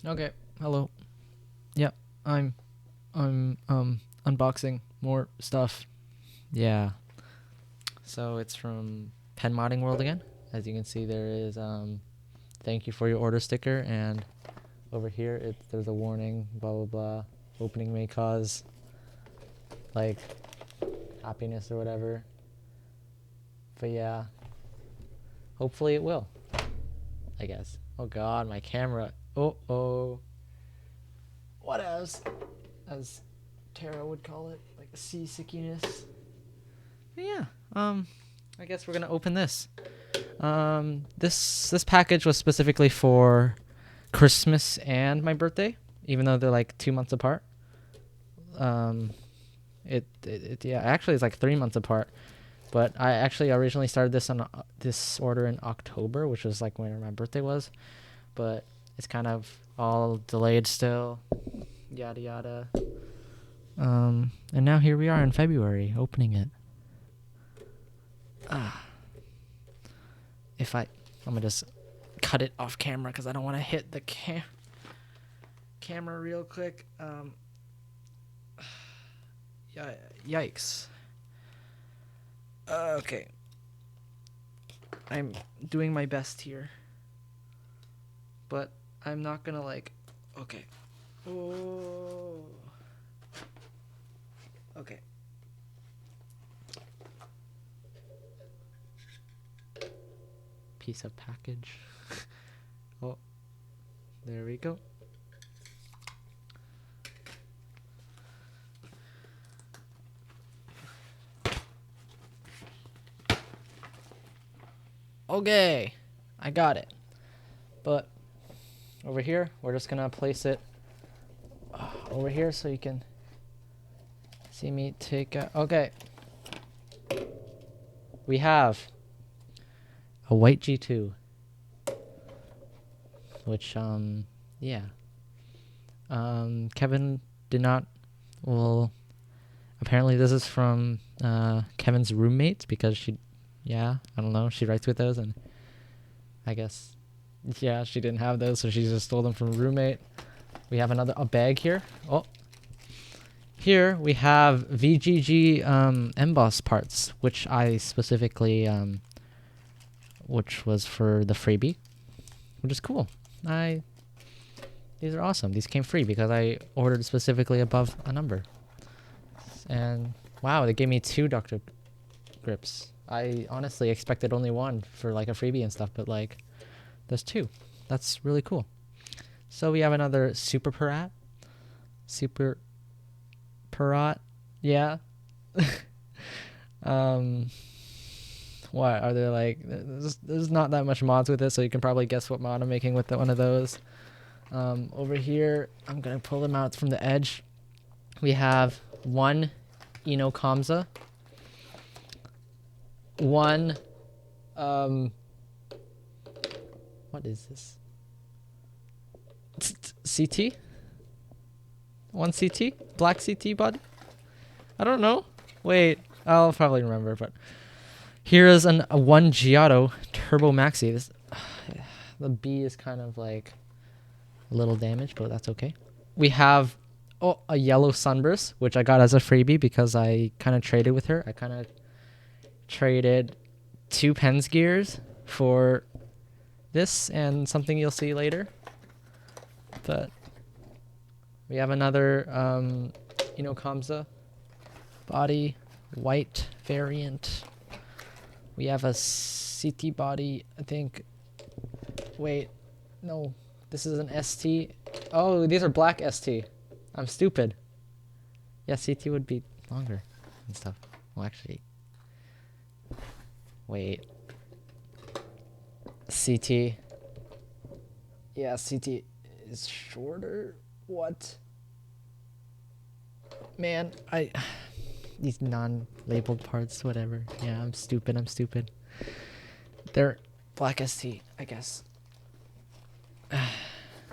Okay, hello. Yeah, I'm unboxing more stuff. Yeah. So it's from penmoddingworld again. As you can see, there is thank you for your order sticker, and over here there's a warning, blah blah blah. Opening may cause like happiness or whatever. But yeah, hopefully it will, I guess. Oh god, my camera. Oh. What else? As Tara would call it, like a seasickiness. But yeah, I guess we're gonna open this. This package was specifically for Christmas and my birthday, even though they're like 2 months apart. Yeah, actually it's like 3 months apart. But I actually originally started this order in October, which was like when my birthday was. But it's kind of all delayed still. Yada yada. And now here we are in February, opening it. I'm gonna just cut it off camera because I don't want to hit the camera real quick. Yikes. Okay. I'm doing my best here, but I'm not gonna okay. Oh. Okay. Piece of package. Oh, there we go. Okay, I got it. But over here, we're just gonna place it over here so you can see me take a... Okay. We have a white G2. Which, yeah. Kevin did not... Well, apparently this is from Kevin's roommate because she... Yeah, I don't know. She writes with those, and I guess, yeah, she didn't have those, so she just stole them from a roommate. We have a bag here. Oh, here we have VGG emboss parts, which I specifically, which was for the freebie, which is cool. These are awesome. These came free because I ordered specifically above a number. And wow, they gave me 2 Dr. grips. I honestly expected only 1 for like a freebie and stuff, but like there's 2. That's really cool. So we have another Super Parat. Yeah. What are there like? There's not that much mods with it, so you can probably guess what mod I'm making with one of those. Over here, I'm gonna pull them out from the edge. We have 1 Ino Kamza. 1 what is this? CT? 1 CT? Black CT body? I don't know. Wait, I'll probably remember, but here is a 1 Giotto Turbo Maxi. This the B is kind of like a little damaged, but that's okay. We have a yellow Sunburst, which I got as a freebie because I kind of traded with her. I kind of traded 2 Pens gears for this and something you'll see later. But we have another Kamza body, white variant. We have a CT body, I think. Wait, no, this is an ST. Oh, these are black ST. I'm stupid. Yeah, CT would be longer and stuff. Well, actually, wait. CT. Yeah, CT is shorter. What? Man, these non-labeled parts, whatever. Yeah, I'm stupid. They're black ST, I guess.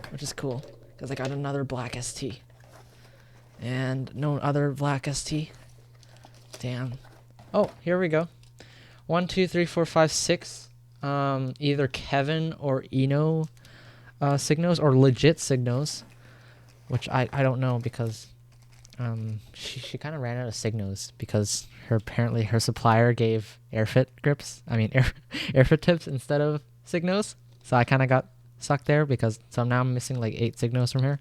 Which is cool, because I got another black ST. And no other black ST. Damn. Oh, here we go. 1, 2, 3, 4, 5, 6. Either Kevin or Eno Signos or legit Signos, which I don't know because she kind of ran out of Signos because apparently her supplier gave airfit grips. I mean airfit tips instead of Signos. So I kind of got stuck there because so now I'm missing like 8 Signos from here.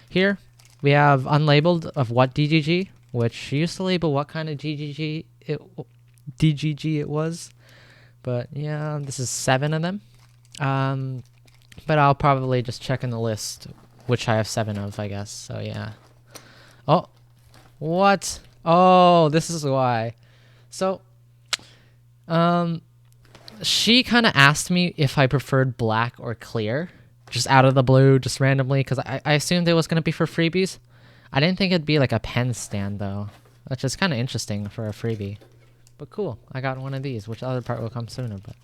Here we have unlabeled of what DGG, which she used to label what kind of DGG it was. But yeah, this is 7 of them. But I'll probably just check in the list, which I have 7 of, I guess. So yeah. Oh, what? Oh, this is why. So, she kind of asked me if I preferred black or clear, just out of the blue, just randomly, because I assumed it was gonna be for freebies. I didn't think it'd be like a pen stand though, which is kind of interesting for a freebie. But cool, I got one of these, which the other part will come sooner. But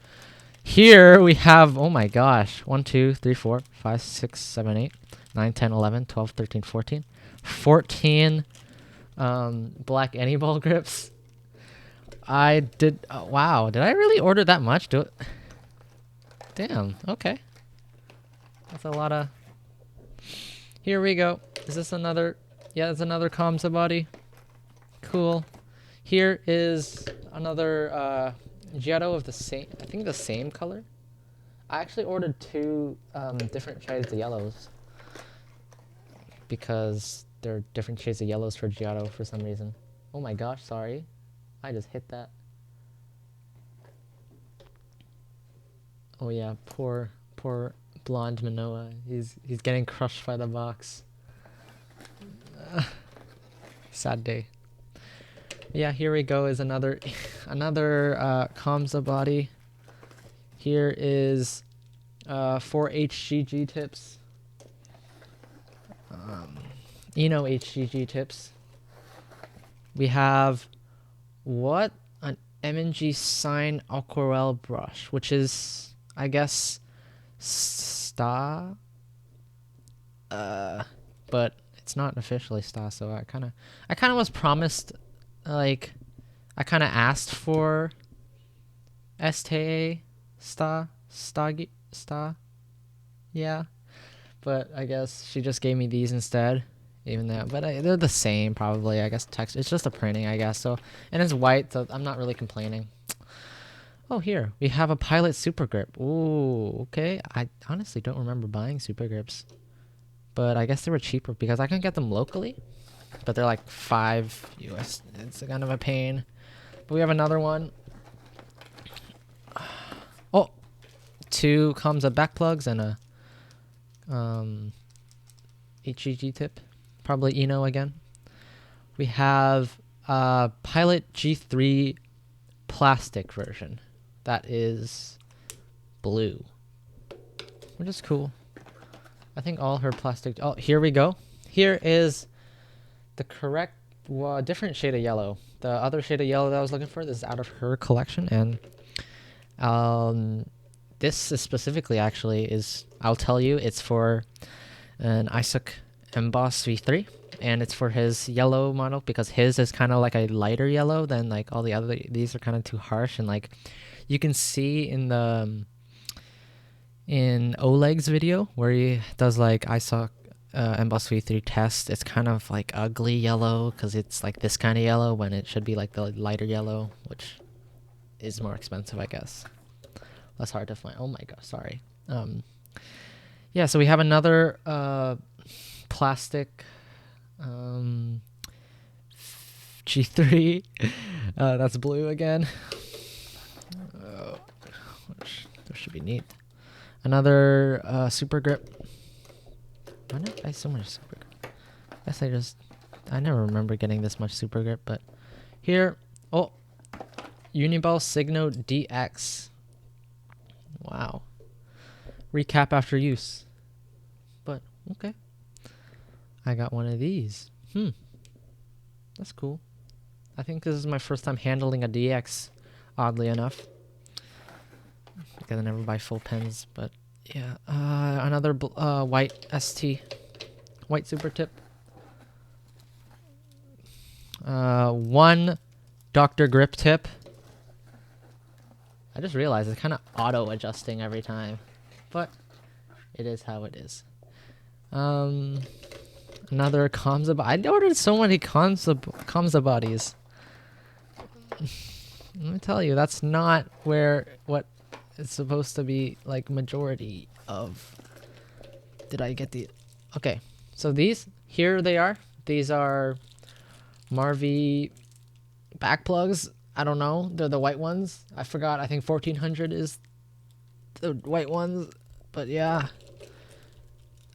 here we have, oh my gosh, 1, 2, 3, 4, 5, 6, 7, 8, 9, 10, 11, 12, 13, 14. 14 black any ball grips. I did, wow, did I really order that much? Damn, okay. That's a lot of, here we go. Is this another, yeah, it's another Kamsa body. Cool. Here is another Giotto of the same, I think the same color. I actually ordered 2 different shades of yellows because there are different shades of yellows for Giotto for some reason. Oh my gosh, sorry. I just hit that. Oh yeah, poor blonde Manoa. He's getting crushed by the box. Sad day. Yeah, here we go is another Kamsa body. Here is 4 HGG tips. HGG tips. We have what? An M&G Sign Aquarelle brush, which is, I guess, Sta. But it's not officially Sta, so I kind of was promised, like, I kind of asked for STA Sta, yeah, but I guess she just gave me these instead, even though, but they're the same probably, I guess. Text, it's just a printing, I guess. So, and it's white, so I'm not really complaining. Oh, here we have a Pilot Super Grip. Ooh, okay. I honestly don't remember buying Super Grips, but I guess they were cheaper because I can get them locally, but they're like 5 US. It's kind of a pain. But we have another one. Oh, 2 Kamsa back plugs and a HGG tip. Probably Eno again. We have a Pilot G3 plastic version. That is blue, which is cool. I think all her plastic. Oh, here we go. Here is the correct, different shade of yellow. The other shade of yellow that I was looking for, this is out of her collection, and this is specifically actually is, I'll tell you, it's for an Isaac Emboss V3, and it's for his yellow model because his is kind of like a lighter yellow than like all the other. These are kind of too harsh, and like you can see in the in Oleg's video where he does like Isaac Emboss V3 test, it's kind of like ugly yellow because it's like this kind of yellow when it should be like the lighter yellow, which is more expensive, I guess. That's hard to find. Oh my gosh, sorry. Yeah, so we have another plastic G3 that's blue again, which should be neat. Another super grip. Why did I buy so much super grip? I guess I never remember getting this much super grip. But here, oh, Uniball Signo DX. Wow. Recap after use. But okay, I got one of these. That's cool. I think this is my first time handling a DX, oddly enough, because I never buy full pens. But yeah, another white ST, white super tip. 1 Dr. Grip tip. I just realized it's kind of auto adjusting every time, but It is how it is. Another Kamsa. I ordered so many Kamsa bodies. Let me tell you, that's not what it's supposed to be like majority of. Did I get the? Okay, so here they are. These are Marvy back plugs. I don't know. They're the white ones. I forgot. I think 1400 is the white ones. But yeah.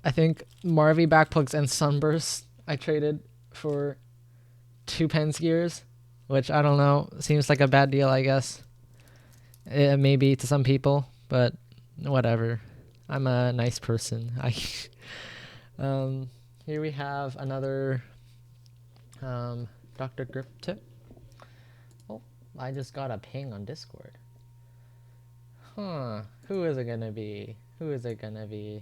I think Marvy back plugs and Sunburst I traded for 2 Pens gears, which I don't know. Seems like a bad deal, I guess. Maybe to some people, but whatever. I'm a nice person. Here we have another Dr. Grip tip. Oh, I just got a ping on Discord. Huh. Who is it gonna be? Who is it gonna be?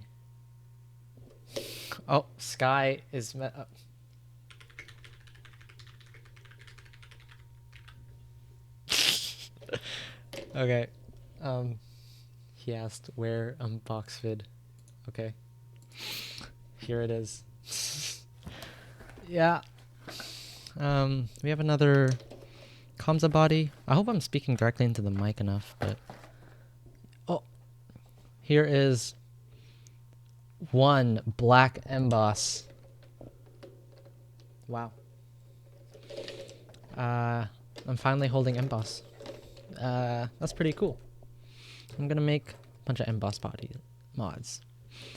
Oh, Sky is... Okay. He asked where unbox vid. Okay. Here it is. Yeah. We have another Kamsa body. I hope I'm speaking directly into the mic enough, but... Oh. Here is one black emboss. Wow. I'm finally holding emboss. That's pretty cool. I'm gonna make a bunch of emboss body mods,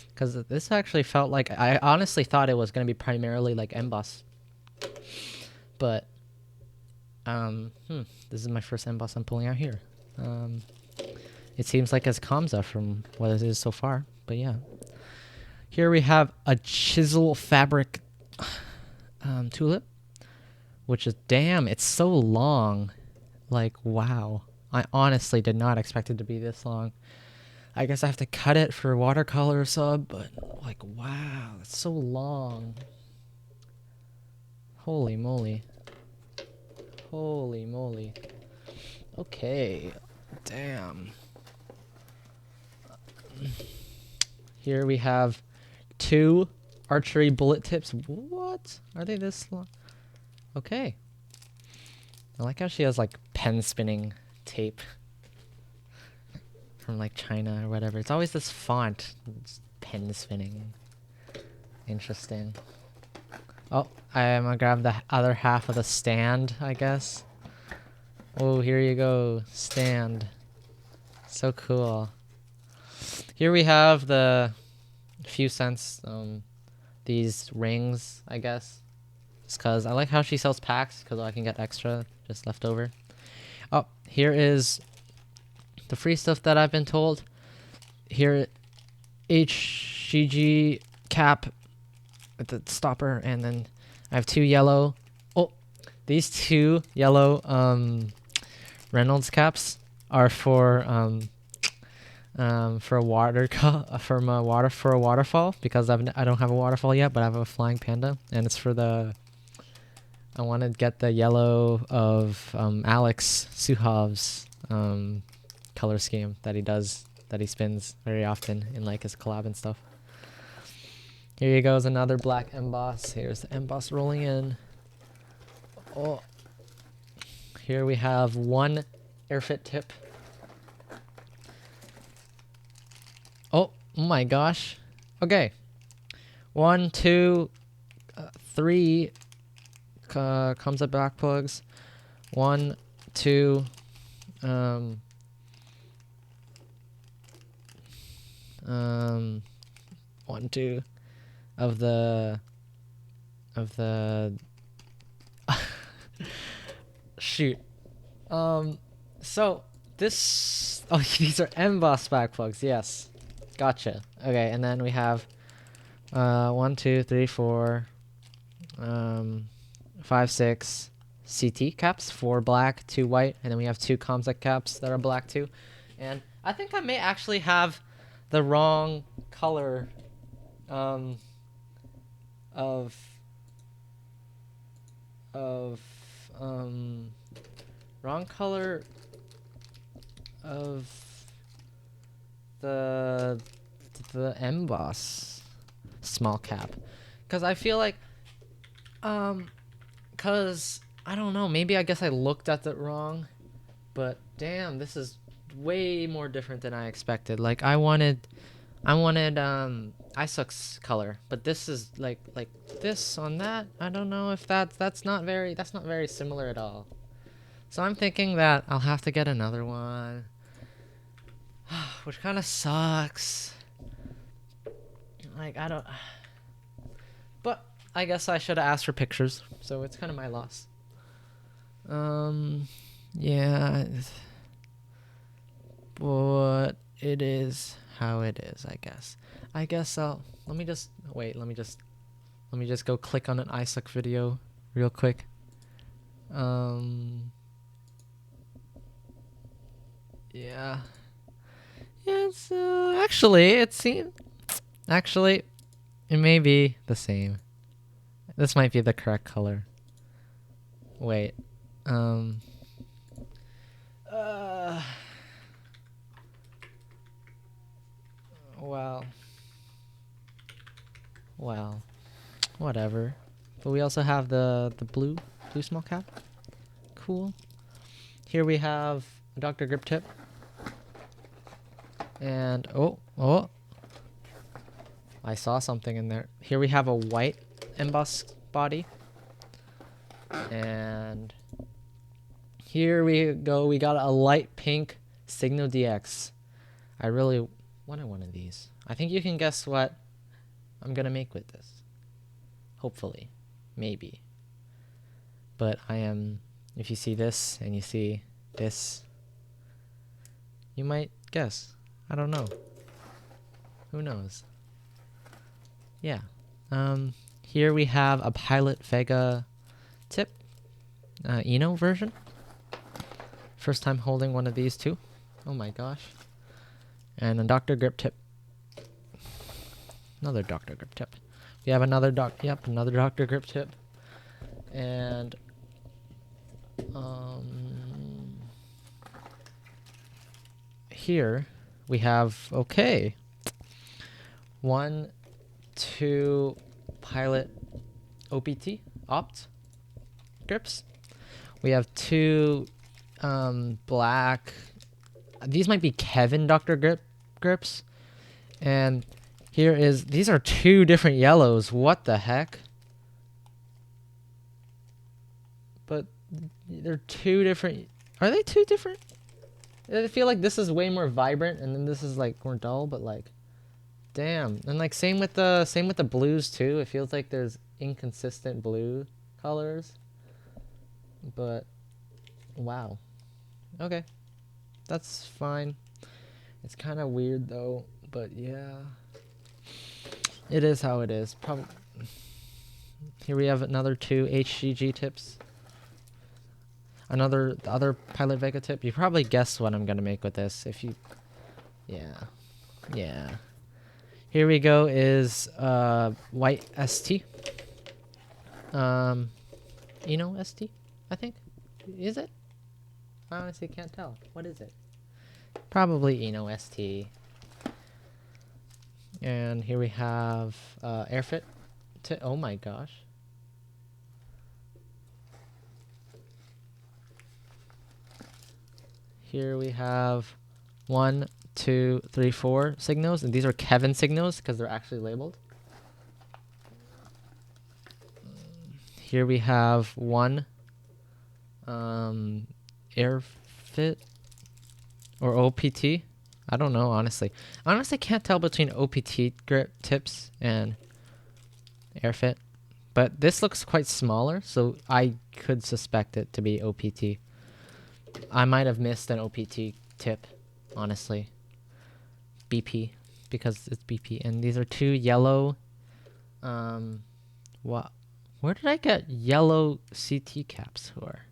because this actually felt like, I honestly thought it was gonna be primarily like emboss, but this is my first emboss I'm pulling out here. It seems like it's Kamsa from what it is so far, but yeah. Here we have a chisel fabric tulip, which is, damn, it's so long. Like, wow. I honestly did not expect it to be this long. I guess I have to cut it for watercolor sub, but like, wow, it's so long. Holy moly. Holy moly. Okay. Damn. Here we have 2 archery bullet tips. What? Are they this long? Okay. I like how she has like pen spinning tape from like China or whatever. It's always this font. It's pen spinning. Interesting. Oh, I'm gonna grab the other half of the stand, I guess. Oh, here you go. Stand. So cool. Here we have the few cents, these rings, I guess. Just because I like how she sells packs, because I can get extra just left over. Oh, here is the free stuff that I've been told. Here, HGG cap with the stopper, and then I have 2 yellow. Oh, these 2 yellow Reynolds caps are for a waterfall, because I don't have a waterfall yet, but I have a flying panda, and it's for the... I want to get the yellow of Alex Suhav's color scheme that he spins very often in like his collab and stuff. Here goes another black emboss. Here's the emboss rolling in. Oh, here we have 1 airfit tip. Oh my gosh. Okay. 1, 2, 3 comes up back plugs. 1, 2, 1, 2 of the shoot. So this, oh, these are emboss back plugs. Yes, gotcha. Okay, and then we have 1, 2, 3, 4, 5, 6 CT caps, 4 black, 2 white, and then we have 2 Kamsa caps that are black too. And I think I may actually have the wrong color wrong color of the emboss small cap, because I feel like, cause I don't know, maybe I guess I looked at it wrong, but damn, this is way more different than I expected. Like I wanted Isuck's color, but this is like this on that. I don't know if that's not very similar at all. So I'm thinking that I'll have to get another one, which kind of sucks. Like I don't, but I guess I should have asked for pictures, so it's kind of my loss. Yeah, but it is how it is, I guess. Let me just go click on an Isuck video real quick. Yeah. It's actually it may be the same. This might be the correct color. Wait. Well, whatever. But we also have the blue small cap. Cool. Here we have a Dr. Grip tip. And oh, I saw something in there. Here we have a white embossed body. And here we go. We got a light pink Signo DX. I really wanted one of these. I think you can guess what I'm gonna make with this. Hopefully. Maybe. But if you see this and you see this, you might guess. I don't know. Who knows? Yeah. Here we have a Pilot Vega tip. Eno version. First time holding one of these too. Oh my gosh. And a Dr. Grip tip. Another Dr. Grip tip. We have another Dr. Grip tip. And here we have 1, 2 Pilot Opt grips. We have 2 black, these might be Kevin Dr. grips, and these are 2 different yellows. What the heck? But they're 2 different. Are they 2 different? I feel like this is way more vibrant and then this is like more dull, but like damn. And like same with the blues too. It feels like there's inconsistent blue colors. But wow. Okay. That's fine. It's kind of weird though, but yeah. It is how it is. Probably. Here we have another 2 HGG tips. The other Pilot Vega tip. You probably guessed what I'm gonna make with this. Yeah. Here we go is white ST. Eno ST, I think. Is it? I honestly can't tell. What is it? Probably Eno ST. And here we have Airfit. Oh my gosh. Here we have 1, 2, 3, 4 Signos, and these are Kevin Signos because they're actually labeled. Here we have 1 Airfit or OPT. I don't know, honestly. I honestly can't tell between OPT grip tips and Airfit, but this looks quite smaller, so I could suspect it to be OPT. I might have missed an OPT tip, honestly. BP, because it's BP. And these are 2 yellow. What? Where did I get yellow CT caps for?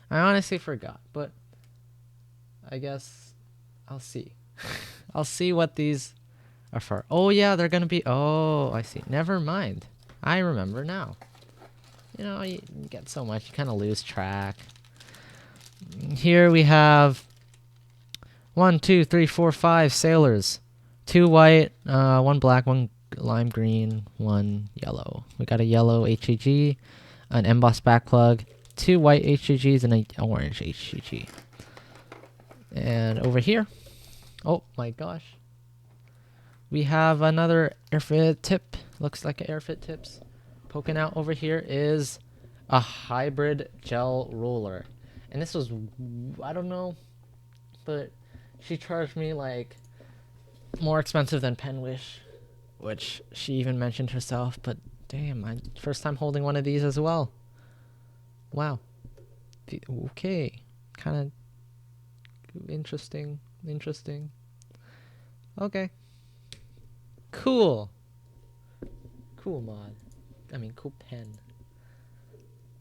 I honestly forgot, but I guess I'll see. I'll see what these are for. Oh yeah, they're gonna be. Oh, I see. Never mind. I remember now. You know, you get so much, you kind of lose track. Here we have 1, 2, 3, 4, 5 sailors. 2 white, 1 black, 1 lime green, 1 yellow. We got a yellow HGG, an embossed back plug, 2 white HGGs, and an orange HGG. And over here, oh my gosh, we have another airfit tip. Looks like airfit tips. Poking out over here is a hybrid gel roller. And this was, I don't know, but she charged me like more expensive than Penwish, which she even mentioned herself. But damn, my first time holding one of these as well. Wow. Okay. Kind of interesting. Okay. Cool mod. I mean, cool pen,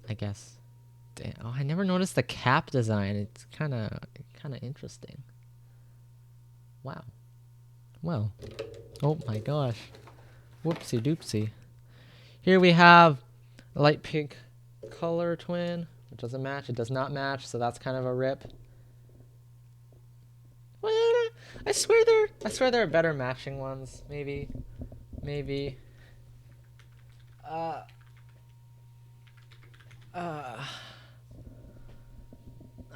I guess. Damn. Oh, I never noticed the cap design. It's kind of interesting. Wow. Well. Oh my gosh. Whoopsie doopsie. Here we have a light pink color twin, which doesn't match. It does not match, so that's kind of a rip. Well, I swear there are better matching ones. Maybe.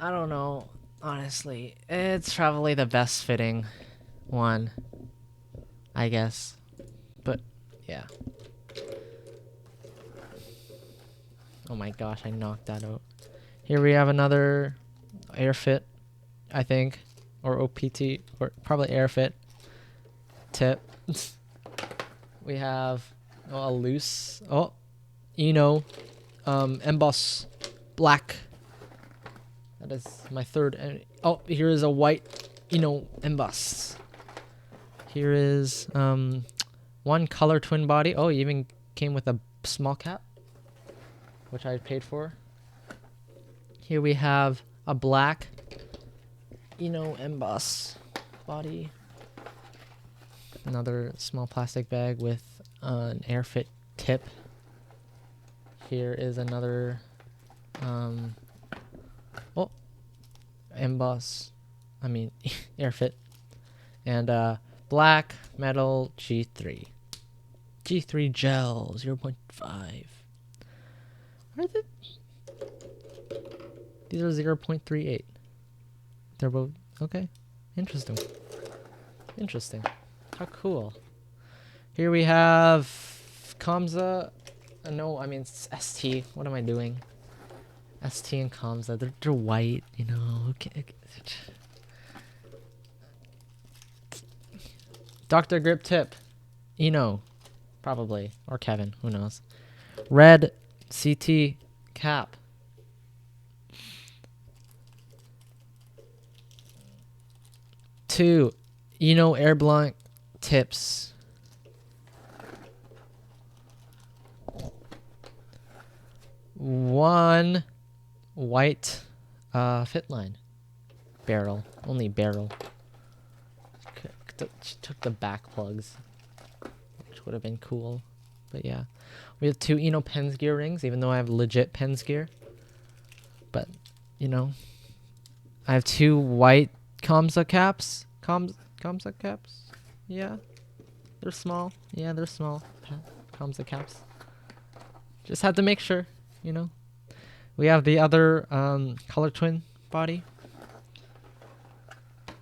I don't know. Honestly, it's probably the best fitting one, I guess. But yeah. Oh my gosh, I knocked that out. Here we have another AirFit, I think, or OPT, or probably AirFit tip. We have a loose, emboss black. That is my third. Oh, here is a white, emboss. Here is 1 color twin body. Oh, it even came with a small cap, which I paid for. Here we have a black, emboss body. Another small plastic bag with an AirFit tip. Here is another emboss, AirFit, and black metal G3 gel 0.5. These are 0.38. They're both okay. Interesting. How cool. Here we have Kamza. No, it's ST. What am I doing? ST and Kamza. They're white, Okay. Dr. Grip Tip. Probably. Or Kevin. Who knows? Red CT cap. Two, Air Blanc tips. One white fit line barrel, only barrel. She took the back plugs, which would have been cool, but yeah. We have 2 Pens gear rings, even though I have legit Pens gear. But I have 2 white Kamza caps. Kamza caps. Yeah, they're small. Kamza caps. Just had to make sure, We have the other color twin body.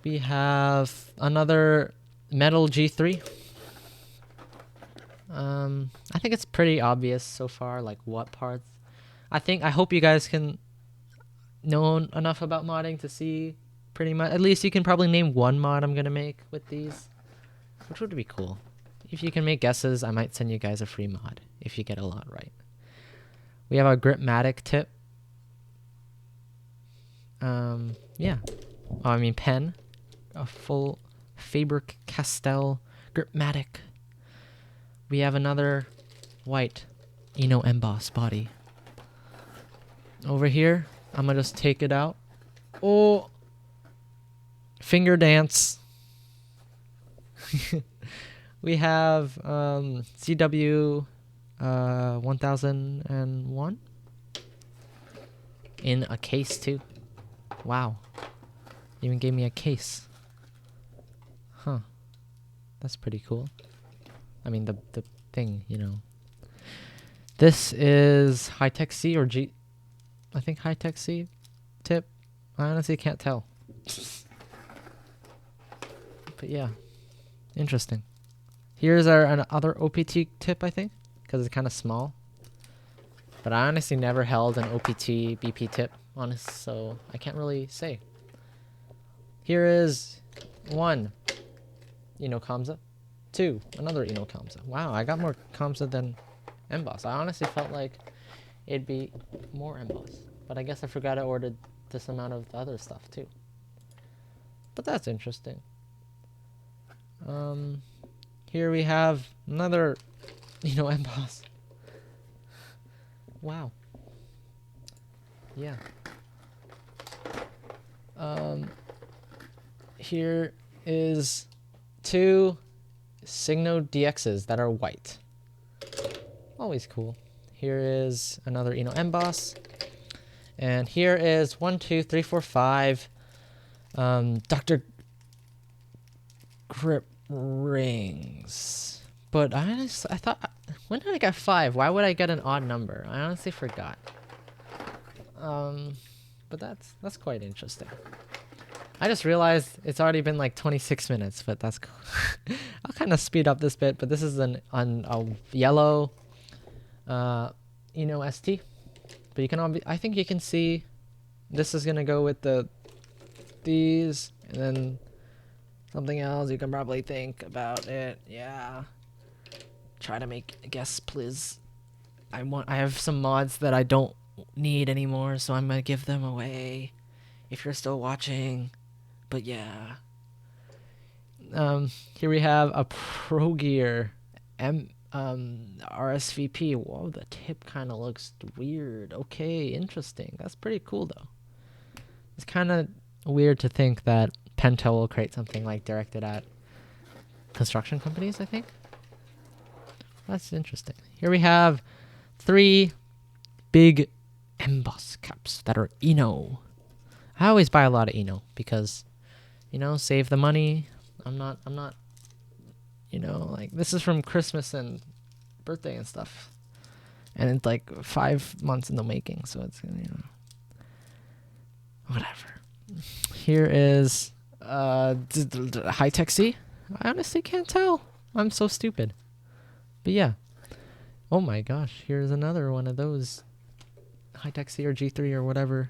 We have another metal G3. I think it's pretty obvious so far, like what parts. I hope you guys can know enough about modding to see pretty much. At least you can probably name 1 mod I'm gonna make with these, which would be cool. If you can make guesses, I might send you guys a free mod if you get a lot right. We have a Gripmatic tip. Pen. A full Faber-Castell Gripmatic. We have another white emboss body. Over here, I'm gonna just take it out. Oh, finger dance. We have CW 1001 in a case too. Wow. Even gave me a case. Huh. That's pretty cool. I mean, the thing, you know. This is high-tech C or G. I think high-tech C tip. I honestly can't tell. But yeah, interesting. Here's our another OPT tip, I think, because it's kind of small. But I honestly never held an OPT BP tip, honest, so I can't really say. Here is 1, Kamsa. 2, another Kamsa. Wow, I got more Kamsa than emboss. I honestly felt like it'd be more emboss, but I guess I forgot I ordered this amount of the other stuff too. But that's interesting. Here we have another, emboss. Wow. Yeah. Here is 2 Signo DXs that are white. Always cool. Here is another emboss. And here is 1, 2, 3, 4, 5 Dr. Grip rings. But I thought, when did I get 5? Why would I get an odd number? I honestly forgot. But that's quite interesting. I just realized it's already been like 26 minutes, but that's cool. I'll kind of speed up this bit, but this is a yellow ST. But you can I think you can see this is gonna go with these, and then something else you can probably think about it. Yeah. Try to make a guess, please. I have some mods that I don't need anymore, so I'm gonna give them away if you're still watching. But yeah. Here we have a Pro Gear RSVP. Whoa, the tip kind of looks weird. Okay, interesting. That's pretty cool though. It's kind of weird to think that Pentel will create something like directed at construction companies, I think. That's interesting. Here we have 3 big emboss caps that are Eno. I always buy a lot of Eno because, save the money. I'm not, like, this is from Christmas and birthday and stuff. And it's like 5 months in the making, so it's, whatever. Here is high-tech C. I honestly can't tell. I'm so stupid. But yeah. Oh my gosh, here's another one of those high-tech C or G3 or whatever.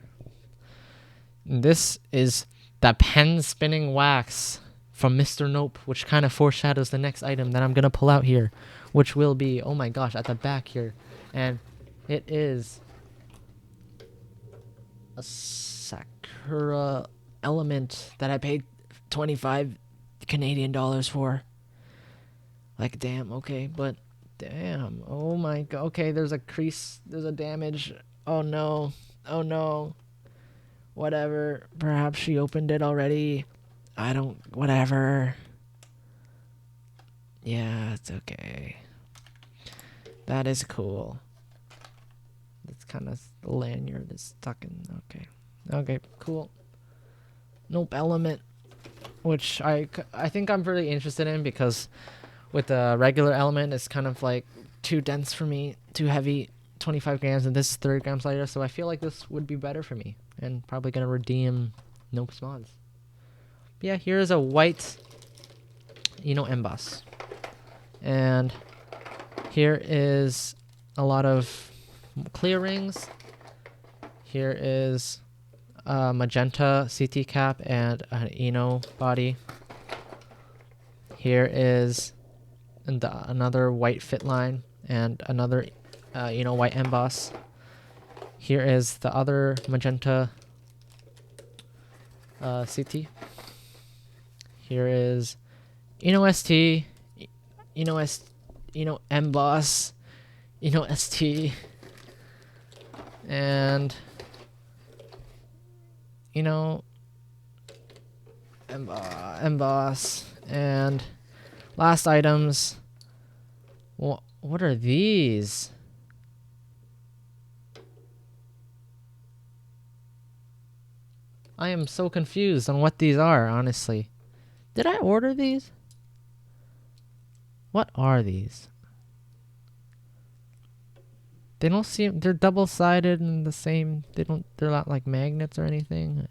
And this is the pen spinning wax from Mr. Nope, which kind of foreshadows the next item that I'm going to pull out here, which will be, oh my gosh, at the back here. And it is a Sakura element that I paid 25 Canadian dollars for. Like, damn, okay, but damn, oh my god, okay, there's a crease, there's a damage, oh no, whatever, perhaps she opened it already, whatever, yeah, it's okay, that is cool, it's kind of the lanyard is stuck in, okay, cool, nope, element, which I think I'm really interested in because with the regular element, it's kind of like too dense for me, too heavy, 25 grams, and this is 30 grams lighter, so I feel like this would be better for me, and probably going to redeem Nope's mods. But yeah, here's a white, emboss. And here is a lot of clear rings. Here is a magenta CT cap and an Eno body. Here is another white fit line and another white emboss. Here is the other magenta CT. Here is ST, emboss, ST, and emboss, and last items. What are these? I am so confused on what these are, honestly. Did I order these? What are these? They don't seem, they're double-sided and the same. They're not like magnets or anything.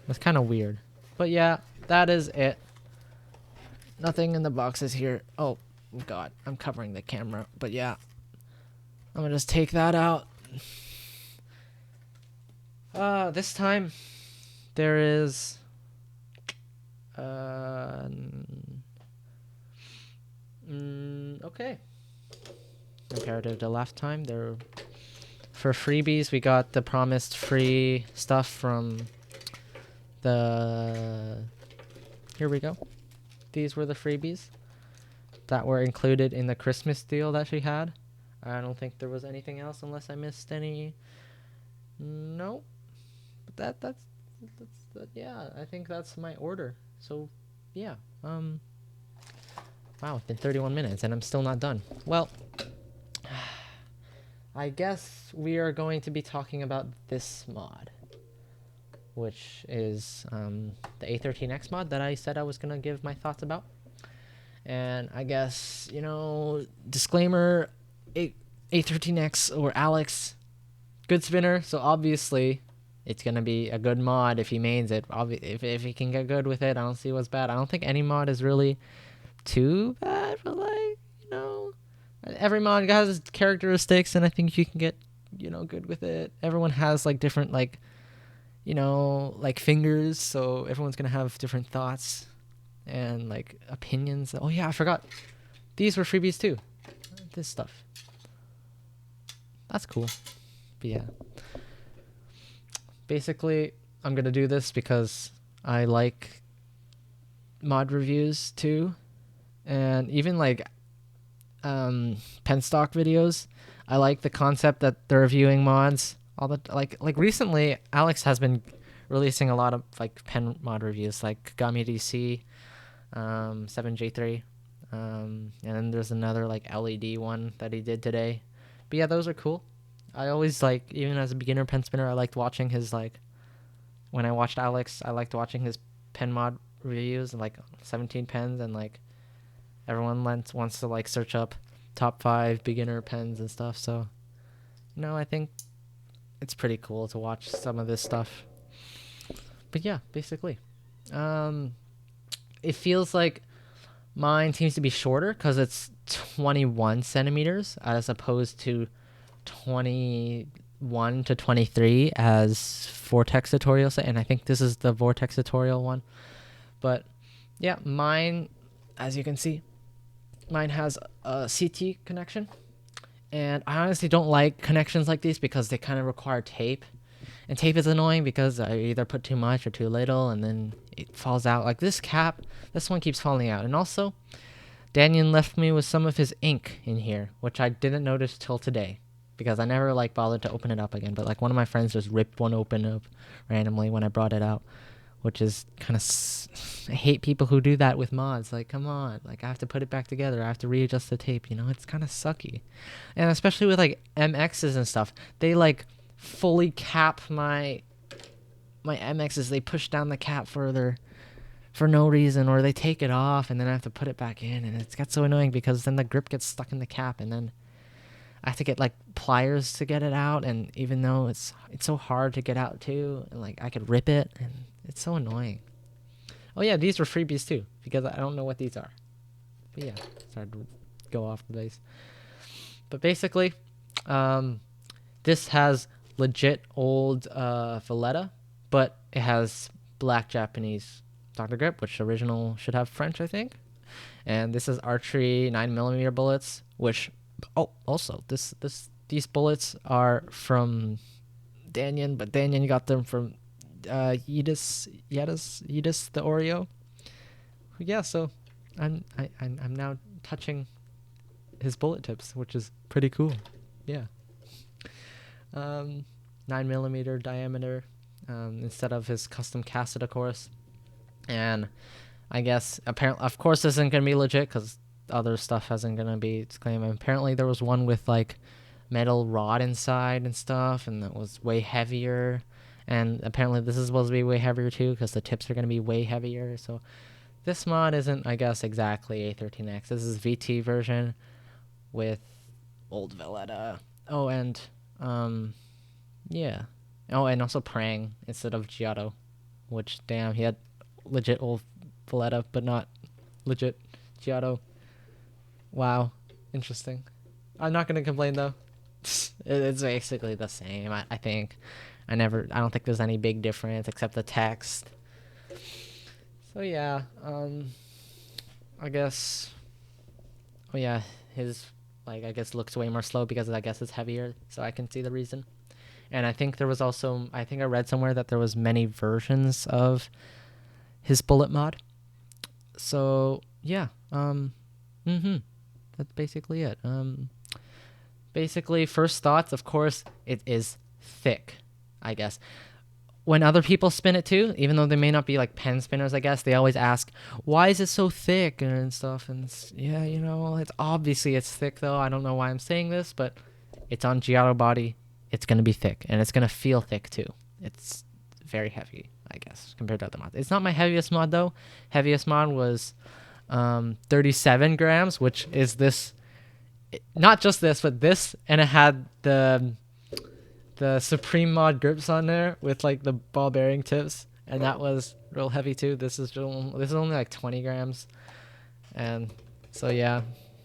It's kind of weird. But yeah, that is it. Nothing in the boxes here. Oh god, I'm covering the camera. But yeah, I'm gonna just take that out. This time there is okay. Comparative to last time, there for freebies we got the promised free stuff from the, here we go. These were the freebies that were included in the Christmas deal that she had. I don't think there was anything else unless I missed any. No. But that's yeah, I think that's my order. So, yeah. Wow, it's been 31 minutes and I'm still not done. Well, I guess we are going to be talking about this mod, which is the A13X mod that I said I was going to give my thoughts about. And I guess, you know, disclaimer, A13X or Alex, good spinner, so obviously it's going to be a good mod if he mains it. If he can get good with it, I don't see what's bad. I don't think any mod is really too bad, but like, you know, every mod has its characteristics, and I think you can get, you know, good with it. Everyone has like different, like, you know, like fingers, so everyone's going to have different thoughts and like opinions. Oh yeah, I forgot. These were freebies too. This stuff. That's cool. But yeah. Basically, I'm going to do this because I like mod reviews too. And even like pen stock videos. I like the concept that they're reviewing mods. All the like recently Alex has been releasing a lot of like pen mod reviews, like Gami DC, 7J3, and then there's another like LED one that he did today. But yeah, those are cool. I always like, even as a beginner pen spinner, I liked watching his, like, when I watched Alex, I liked watching his pen mod reviews and like 17 pens, and like everyone wants to like search up top 5 beginner pens and stuff. So, you know, I think it's pretty cool to watch some of this stuff. But yeah, basically, it feels like mine seems to be shorter because it's 21 centimeters as opposed to 21 to 23 as Vortex tutorial say, and I think this is the Vortex tutorial one. But yeah, mine, as you can see, mine has a CT connection, and I honestly don't like connections like these because they kind of require tape, and tape is annoying because I either put too much or too little and then it falls out. Like this cap, this one keeps falling out. And also, Daniel left me with some of his ink in here, which I didn't notice till today because I never like bothered to open it up again. But like one of my friends just ripped one open up randomly when I brought it out, which is kind of I hate people who do that with mods. Like, come on, like I have to put it back together, I have to readjust the tape, you know, it's kind of sucky. And especially with like MXs and stuff, they like fully cap my MXs. They push down the cap further for no reason, or they take it off and then I have to put it back in, and it's got so annoying because then the grip gets stuck in the cap, and then I have to get like pliers to get it out, and even though it's so hard to get out too, and like I could rip it, and it's so annoying. Oh yeah, these were freebies too, because I don't know what these are. But yeah, sorry to go off the base. But basically, this has legit old Valletta, but it has black Japanese Dr. Grip, which original should have French, I think. And this is archery 9mm bullets, which also these bullets are from Danyan, but Danyan got them from Yedis the Oreo. Yeah, so I'm now touching his bullet tips, which is pretty cool. Yeah. 9mm diameter instead of his custom casted, of course. And I guess apparently, of course, this isn't gonna be legit because other stuff isn't gonna be claimed. Apparently, there was one with like metal rod inside and stuff, and that was way heavier. And apparently this is supposed to be way heavier too, because the tips are going to be way heavier. So this mod isn't, I guess, exactly A13X. This is VT version with old Valletta. Oh, and yeah. Oh, and also Prang instead of Giotto, which, damn, he had legit old Valletta, but not legit Giotto. Wow, interesting. I'm not gonna complain though. It's basically the same. I think. I don't think there's any big difference except the text. So yeah, I guess. Oh yeah, his I guess looks way more slow because I guess it's heavier. So I can see the reason. And I think there was also, I think I read somewhere that there was many versions of his bullet mod. So yeah, that's basically it. Basically, first thoughts, of course, it is thick, I guess. When other people spin it too, even though they may not be like pen spinners, I guess, they always ask, why is it so thick and stuff? And yeah, it's obviously it's thick though. I don't know why I'm saying this, but it's on Giotto body. It's going to be thick, and it's going to feel thick too. It's very heavy, I guess, compared to other mods. It's not my heaviest mod though. Heaviest mod was 37 grams, which is this, not just this, but this, and it had the Supreme mod grips on there with like the ball bearing tips, and that was real heavy too. This is only like 20 grams, and so yeah,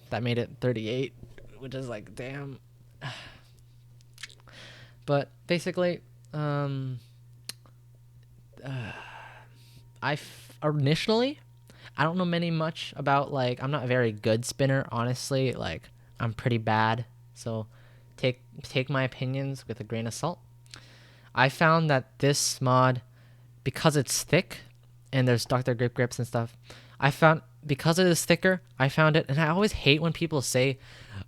that made it 38, which is like, damn. But basically, initially, I don't know much about, like, I'm not a very good spinner, honestly. Like, I'm pretty bad, so take my opinions with a grain of salt. I found that this mod, because it's thick and there's Dr. Grip grips and stuff, because it is thicker, I found it, and I always hate when people say,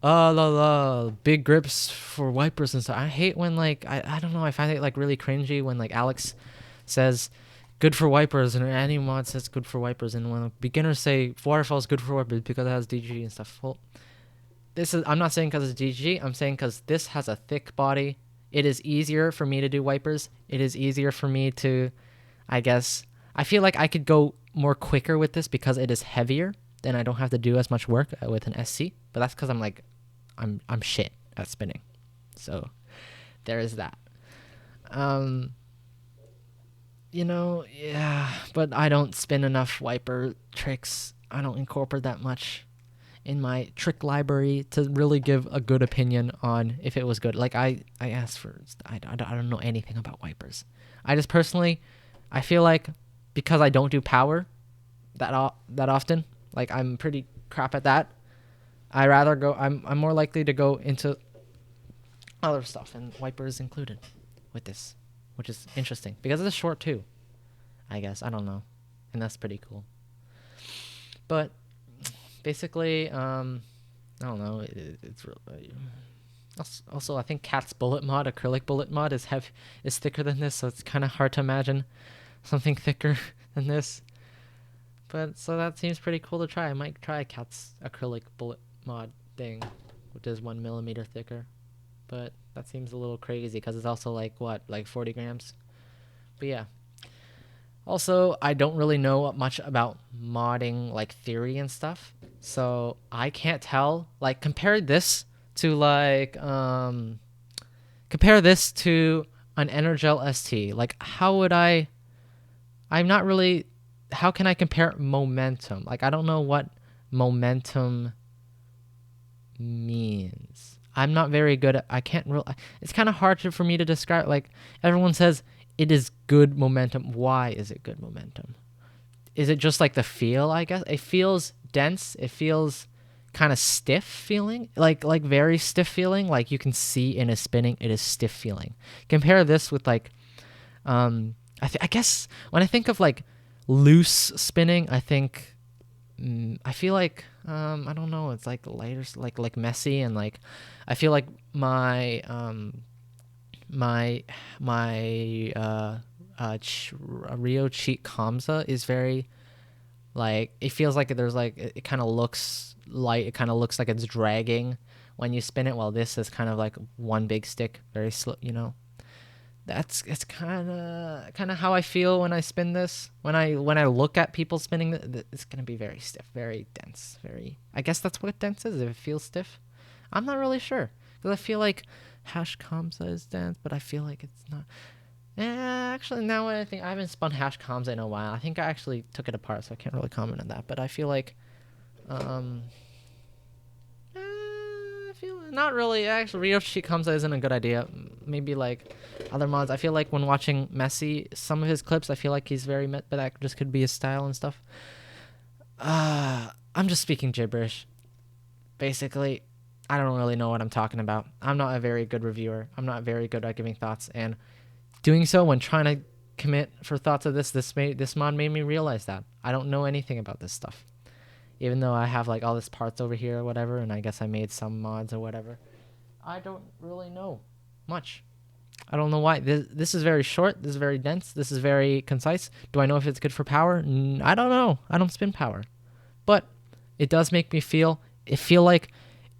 big grips for wipers and stuff. I hate when, like, I don't know, I find it like really cringy when like Alex says good for wipers and any mod says good for wipers, and when beginners say waterfall is good for wipers because it has DG and stuff. Well, I'm not saying because it's DG, I'm saying because this has a thick body. It is easier for me to do wipers. It is easier for me to, I guess, I feel like I could go more quicker with this because it is heavier. Then I don't have to do as much work with an SC. But that's because I'm shit at spinning. So there is that. Yeah, but I don't spin enough wiper tricks. I don't incorporate that much in my trick library to really give a good opinion on if it was good. Like I asked for, I don't know anything about wipers. I just personally, I feel like because I don't do power that often, like I'm pretty crap at that. I'm more likely to go into other stuff, and wipers included with this, which is interesting because it's short too, I guess. I don't know, and that's pretty cool. But basically, I don't know. It's really, also I think Cat's bullet mod, acrylic bullet mod, is thicker than this, so it's kind of hard to imagine something thicker than this. But so that seems pretty cool to try. I might try Cat's acrylic bullet mod thing, which is 1 millimeter thicker. But that seems a little crazy because it's also like 40 grams. But yeah. Also, I don't really know much about modding, like theory and stuff, so I can't tell. Like compare this to an Energel ST. Like how would I? I'm not really. How can I compare momentum? Like I don't know what momentum means. I'm not very good at. I can't really. It's kind of hard for me to describe. Like everyone says, it is good momentum. Why is it good momentum? Is it just like the feel, I guess? It feels dense. It feels kind of stiff feeling, like very stiff feeling. Like you can see in a spinning, it is stiff feeling. Compare this with like, I guess when I think of like loose spinning, I think, I feel like, I don't know. It's like lighter, like messy, and like, I feel like my Rio Cheat Kamsa is very, like, it feels like there's like, it kind of looks light, it kind of looks like it's dragging when you spin it, while this is kind of like one big stick, very slow, it's kind of how I feel when I spin this. When I look at people spinning, it's gonna be very stiff, very dense, very. I guess that's what dense is. If it feels stiff, I'm not really sure because I feel like hash Kamsa is dense, but I feel like it's not. Actually, now I think I haven't spun hash Kamsa in a while. I think I actually took it apart, so I can't really comment on that. But I feel like, I feel not really. Actually, Ryoshi Kamsa isn't a good idea. Maybe like other mods. I feel like when watching Messi, some of his clips, I feel like he's very but that just could be his style and stuff. I'm just speaking gibberish. Basically, I don't really know what I'm talking about. I'm not a very good reviewer. I'm not very good at giving thoughts, and doing so when trying to commit for thoughts of this mod made me realize that I don't know anything about this stuff. Even though I have like all this parts over here or whatever, and I guess I made some mods or whatever, I don't really know much. I don't know why. This is very short. This is very dense. This is very concise. Do I know if it's good for power? I don't know. I don't spin power. But it does make me feel like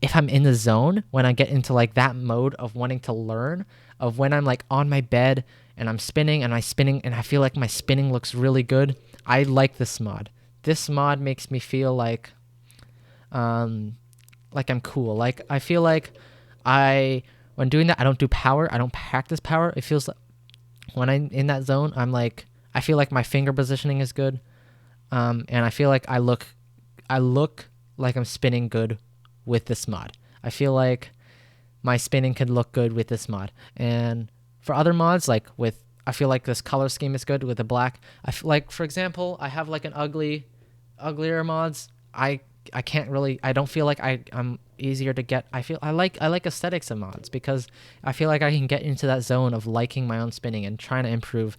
if I'm in the zone, when I get into like that mode of wanting to learn, of when I'm like on my bed and I'm spinning and I feel like my spinning looks really good, I like this mod. This mod makes me feel like I'm cool. Like I feel like when doing that, I don't do power. I don't practice power. It feels like when I'm in that zone, I feel like my finger positioning is good. And I feel like I look like I'm spinning good with this mod. I feel like my spinning could look good with this mod. And for other mods, I feel like this color scheme is good with the black. I feel like, for example, I have like an uglier mods. I don't feel like I'm easier to get. I like aesthetics of mods because I feel like I can get into that zone of liking my own spinning and trying to improve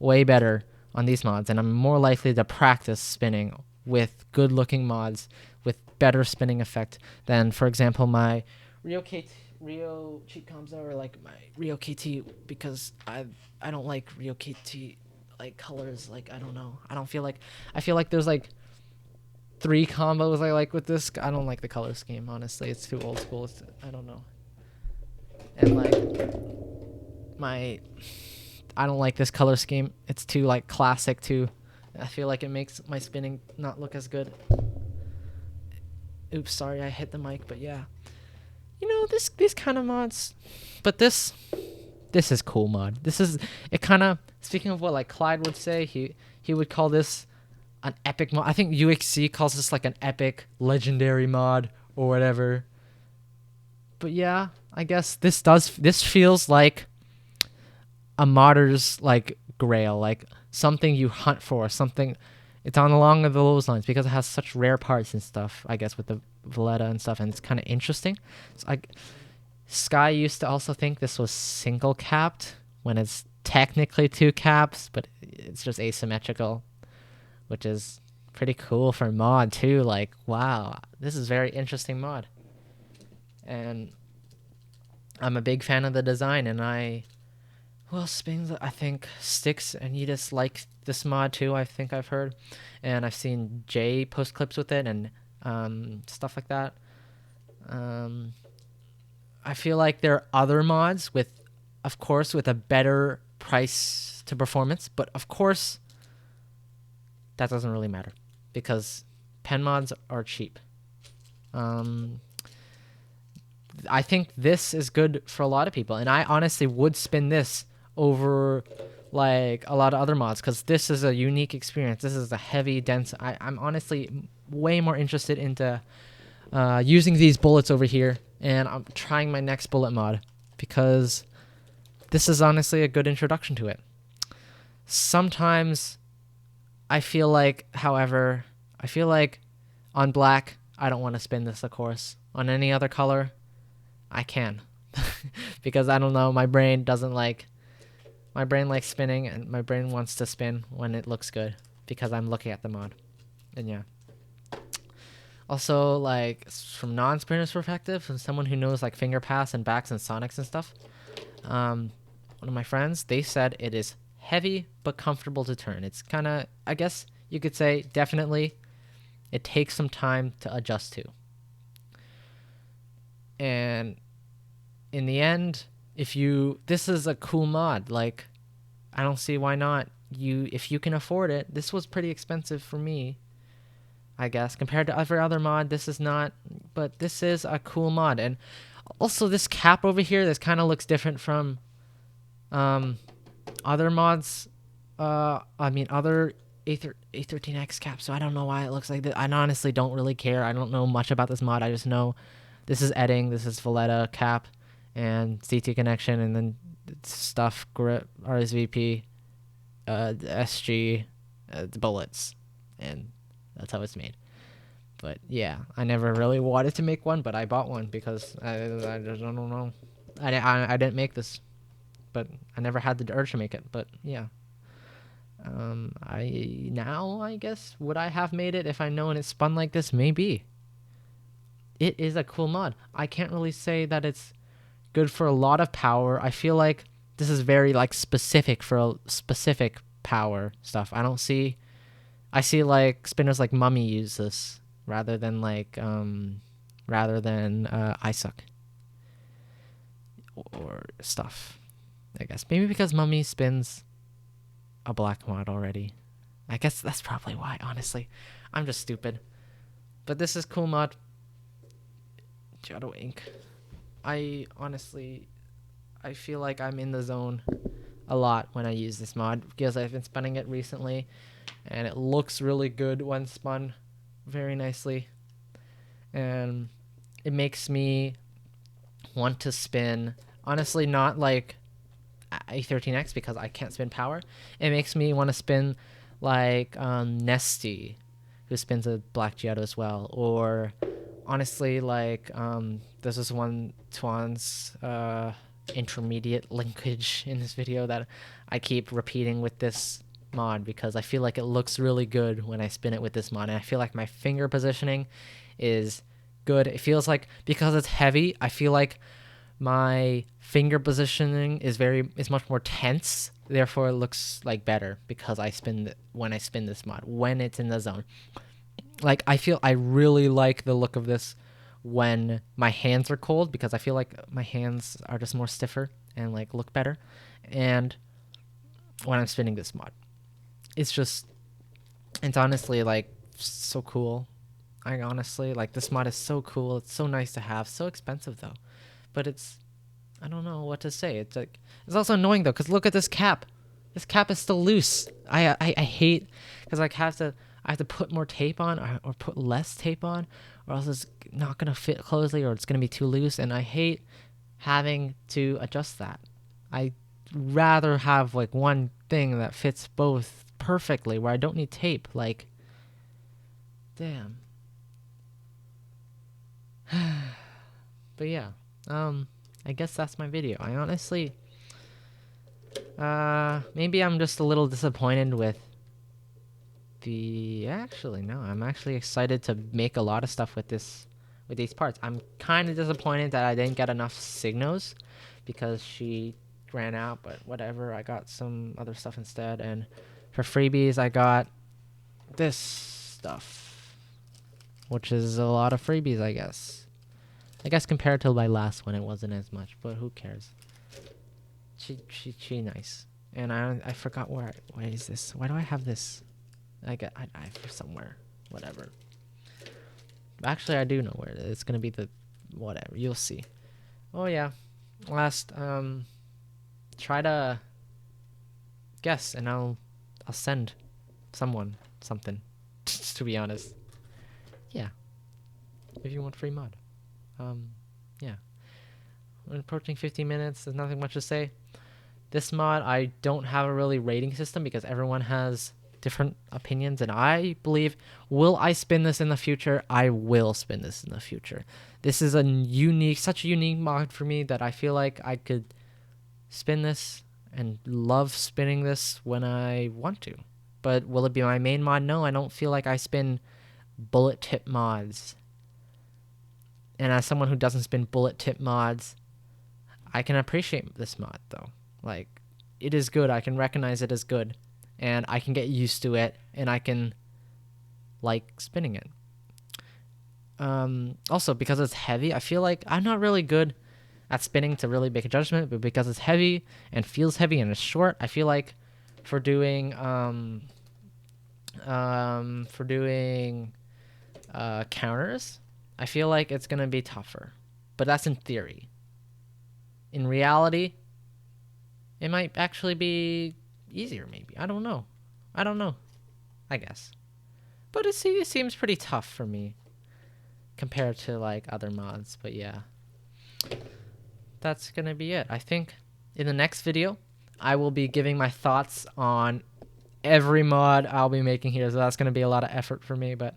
way better on these mods, and I'm more likely to practice spinning with good looking mods with better spinning effect than, for example, my Rio Cheat Kamsa or like my Rio KT, because I don't like Rio KT like colors. Like I don't know. I feel like there's like 3 combos I like with this. I don't like the color scheme, honestly. It's too old school. I don't know. And like I don't like this color scheme. It's too like classic too. I feel like it makes my spinning not look as good. Oops, sorry, I hit the mic, but yeah. You know, these kind of mods. But this is cool mod. It kind of, speaking of what like Clyde would say, he would call this an epic mod. I think UHC calls this like an epic legendary mod or whatever. But yeah, I guess this feels like a modder's like grail, like something you hunt for, something. It's on along those lines because it has such rare parts and stuff, I guess, with the Valletta and stuff, and it's kind of interesting. So Sky used to also think this was single capped when it's technically 2 caps, but it's just asymmetrical, which is pretty cool for mod too. Like, wow, this is very interesting mod. And I'm a big fan of the design, and who else spins? I think Styx and Yedis like this mod too, I think I've heard. And I've seen Jay post clips with it and stuff like that. I feel like there are other mods with a better price to performance, but of course that doesn't really matter because pen mods are cheap. I think this is good for a lot of people, and I honestly would spin this over like a lot of other mods because this is a unique experience. This is a heavy, dense. I'm honestly way more interested into using these bullets over here, and I'm trying my next bullet mod because this is honestly a good introduction to it. Sometimes I feel like, however, on black, I don't want to spin this, of course. On any other color, I can. Because I don't know, my brain likes spinning, and my brain wants to spin when it looks good because I'm looking at the mod. And yeah. Also, like, from non-spinner's perspective, from someone who knows like finger pass and backs and sonics and stuff, one of my friends, they said it is heavy but comfortable to turn. It's kind of, I guess you could say, definitely it takes some time to adjust to. And in the end, this is a cool mod. Like, I don't see why not. If you can afford it, this was pretty expensive for me, I guess, compared to every other mod. This is not, but this is a cool mod. And also this cap over here, this kind of looks different from other mods. Other A13X caps. So I don't know why it looks like that. I honestly don't really care. I don't know much about this mod. I just know this is Edding, this is Valletta cap, and CT connection, and then stuff, grip, RSVP, SG, the bullets, and that's how it's made. But yeah, I never really wanted to make one, but I bought one because I just don't know. I didn't make this, but I never had the urge to make it. But yeah, I guess would I have made it if I known it spun like this? Maybe. It is a cool mod. I can't really say that it's good for a lot of power. I feel like this is very like specific for a specific power stuff. I see like spinners like Mummy use this rather than ISUC or stuff. I guess maybe because Mummy spins a black mod already. I guess that's probably why. Honestly, I'm just stupid. But this is cool mod. Giotto Ink. I feel like I'm in the zone a lot when I use this mod because I've been spinning it recently, and it looks really good when spun very nicely, and it makes me want to spin. Honestly, not like A13X because I can't spin power. It makes me want to spin like Nesty, who spins a black Giotto as well, or honestly, like this is one Tuan's intermediate linkage in this video that I keep repeating with this mod because I feel like it looks really good when I spin it with this mod, and I feel like my finger positioning is good. It feels like, because it's heavy, I feel like my finger positioning is much more tense, therefore it looks like better because when I spin this mod when it's in the zone. Like, I really like the look of this when my hands are cold because I feel like my hands are just more stiffer and like look better. And when I'm spinning this mod, it's honestly like so cool. I honestly like this mod is so cool. It's so nice to have. So expensive though, but I don't know what to say. It's like, it's also annoying though because look at this cap. This cap is still loose. I hate because I have to put more tape on or put less tape on, or else it's not going to fit closely or it's going to be too loose, and I hate having to adjust that. I'd rather have like one thing that fits both perfectly where I don't need tape. Like, damn. But yeah, I guess that's my video. I honestly, maybe I'm just a little disappointed with actually no, I'm actually excited to make a lot of stuff with these parts. I'm kind of disappointed that I didn't get enough signals because she ran out, but whatever. I got some other stuff instead, and for freebies I got this stuff, which is a lot of freebies, I guess. Compared to my last one it wasn't as much, but who cares. She nice. And I forgot where is this? Why do I have this? I for somewhere, whatever. Actually, I do know where it is. It's gonna be the whatever. You'll see. Oh yeah, last try to guess, and I'll send someone something. To be honest, yeah. If you want free mod, yeah. We're approaching 15 minutes. There's nothing much to say. This mod, I don't have a really rating system because everyone has different opinions, and I believe, will I spin this in the future? I will spin this in the future. This is such a unique mod for me that I feel like I could spin this and love spinning this when I want to. But will it be my main mod? No, I don't feel like I spin bullet tip mods. And as someone who doesn't spin bullet tip mods, I can appreciate this mod though. Like, it is good. I can recognize it as good, and I can get used to it, and I can like spinning it. Also, because it's heavy, I feel like I'm not really good at spinning to really make a judgment, but because it's heavy and feels heavy and it's short, I feel like for doing counters, I feel like it's gonna be tougher. But that's in theory. In reality, it might actually be easier, maybe. I don't know. I guess. But it seems pretty tough for me compared to like other mods. But yeah, that's gonna be it. I think in the next video, I will be giving my thoughts on every mod I'll be making here. So that's gonna be a lot of effort for me, but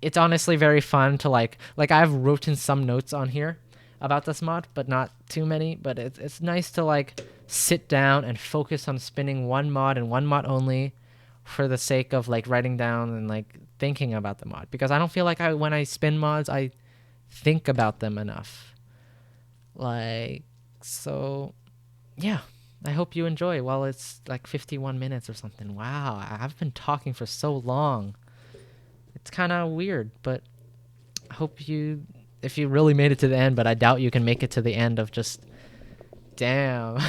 it's honestly very fun to like I've written some notes on here about this mod, but not too many. But it's nice to like sit down and focus on spinning one mod and one mod only, for the sake of like writing down and like thinking about the mod, because I don't feel like when I spin mods I think about them enough. Like, so yeah, I hope you enjoy. Well, it's like 51 minutes or something. Wow, I've been talking for so long. It's kind of weird, but I hope you, if you really made it to the end, but I doubt you can make it to the end of just, damn.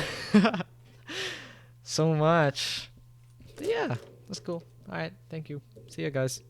So much. But yeah, that's cool. All right, thank you. See ya, guys.